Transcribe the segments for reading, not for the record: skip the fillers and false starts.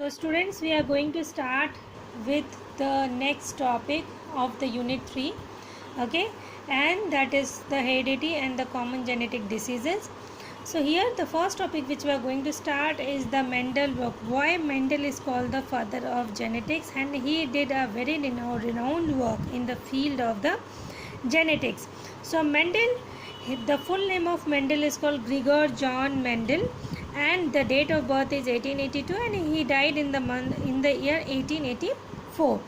So students, we are going to start with the next topic of the unit 3, okay, and that is the heredity and the common genetic diseases. So here the first topic which we are going to start is the Mendel work. Why Mendel is called the father of genetics, and he did a very renowned work in the field of the genetics. So Mendel, the full name of Mendel is called Gregor John Mendel, and the date of birth is 1882, and he died in the year 1884.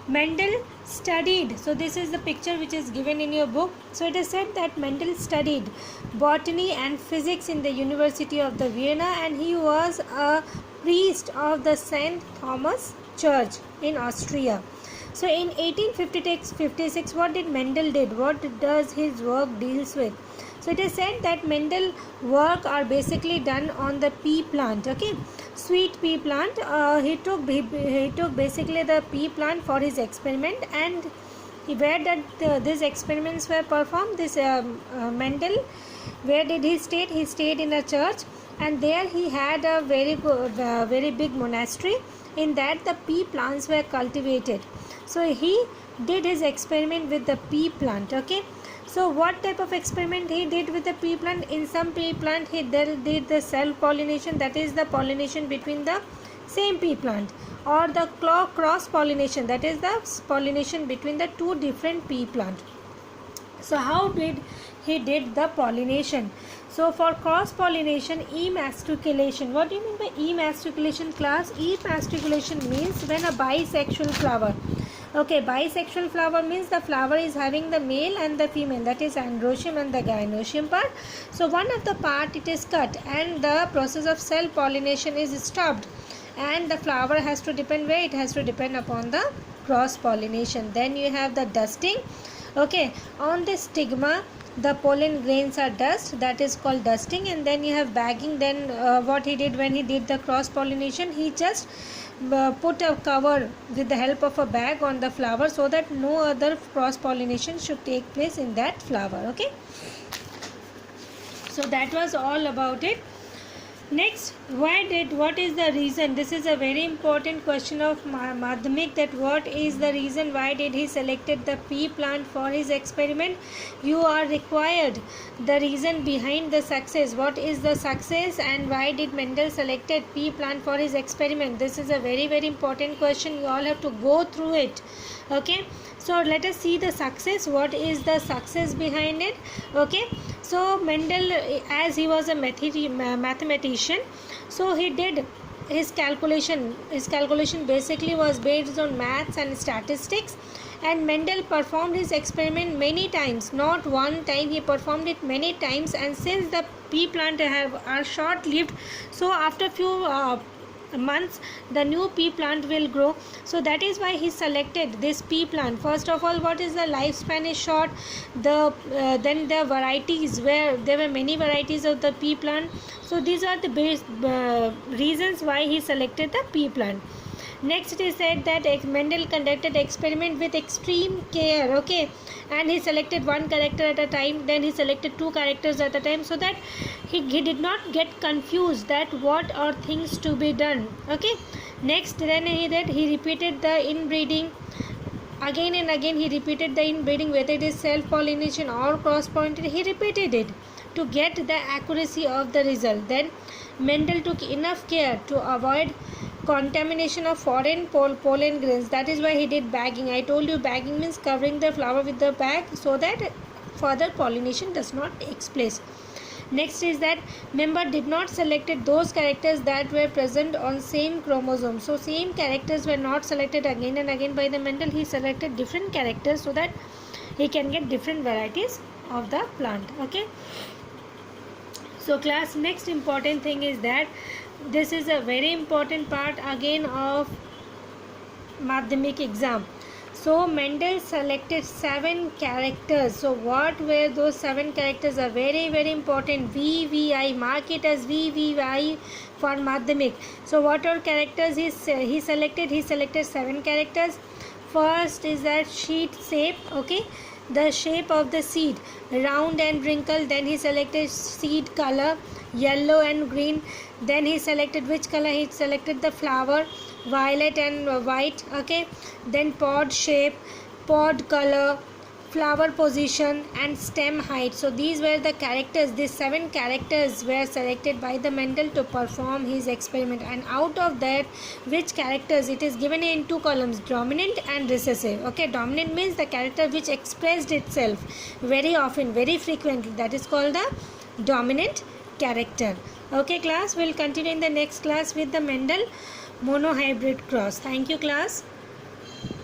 Mendel studied, so this is the picture which is given in your book. So it is said that Mendel studied botany and physics in the University of the Vienna, and he was a priest of the St. Thomas Church in Austria. So in 1856, what did Mendel did? What does his work deals with? So it is said that Mendel work are basically done on the pea plant, okay, sweet pea plant. He took basically the pea plant for his experiment, and where that these experiments were performed. This Mendel, where did he stayed? He stayed in a church, and there he had a very big monastery. In that the pea plants were cultivated. So he did his experiment with the pea plant, okay. So what type of experiment he did with the pea plant? In some pea plant he did the self pollination, that is the pollination between the same pea plant, or the cross pollination, that is the pollination between the two different pea plant. So how did he did the pollination? So for cross pollination, emasticulation. What do you mean by emasticulation, class? Emasticulation means when a bisexual flower, okay, bisexual flower means the flower is having the male and the female, that is androecium and the gynoecium part. So one of the part it is cut, and the process of self pollination is stopped, and the flower has to depend where? It has to depend upon the cross pollination. Then you have the dusting, okay. On the stigma the pollen grains are dust, that is called dusting. And then you have bagging. Then what he did when he did the cross pollination, he just put a cover with the help of a bag on the flower, so that no other cross pollination should take place in that flower, okay. So that was all about it. Next, what is the reason? This is a very important question of Madhyamik, that what is the reason why did he selected the pea plant for his experiment? You are required the reason behind the success. What is the success, and why did Mendel selected pea plant for his experiment? This is a very important question. You all have to go through it, okay. So let us see the success. What is the success behind it, okay. So Mendel, as he was a mathematician, so he did his calculation. His calculation basically was based on maths and statistics, and Mendel performed his experiment many times, not one time. He performed it many times, and since the pea plant are short lived, so after few months the new pea plant will grow. So that is why he selected this pea plant. First of all, what is the lifespan is short. Then the varieties, where there were many varieties of the pea plant. So these are the reasons why he selected the pea plant. Next, it is said that Mendel conducted experiment with extreme care, okay, and he selected one character at a time. Then he selected two characters at a time, so that he did not get confused that what are things to be done, okay. Next, then he repeated the inbreeding again and again. He repeated the inbreeding, whether it is self pollination or cross pollinated. He repeated it to get the accuracy of the result. Then Mendel took enough care to avoid contamination of foreign pollen grains. That is why he did bagging. I told you bagging means covering the flower with the bag, so that further pollination does not take place. Next is that member did not selected those characters that were present on same chromosome. So same characters were not selected again and again by the Mendel. He selected different characters so that he can get different varieties of the plant, okay. So class, next important thing is that this is a very important part again of Madhyamik exam. So Mendel selected 7 characters. So what were those 7 characters? Are very important. VVI, mark it as VVI for Madhyamik. So what are characters he selected? He selected 7 characters. First is that sheet shape, okay. the shape of the seed, round and wrinkled. Then he selected seed color, yellow and green. Then he selected which color? He selected the flower, violet and white. Okay, then pod shape, pod color, flower position and stem height. So these were the characters. These 7 characters were selected by the Mendel to perform his experiment, and out of that, which characters, it is given in 2 columns, dominant and recessive. Okay, dominant means the character which expressed itself very often, very frequently, that is called the dominant character. Okay class, we'll continue in the next class with the Mendel monohybrid cross. Thank you class.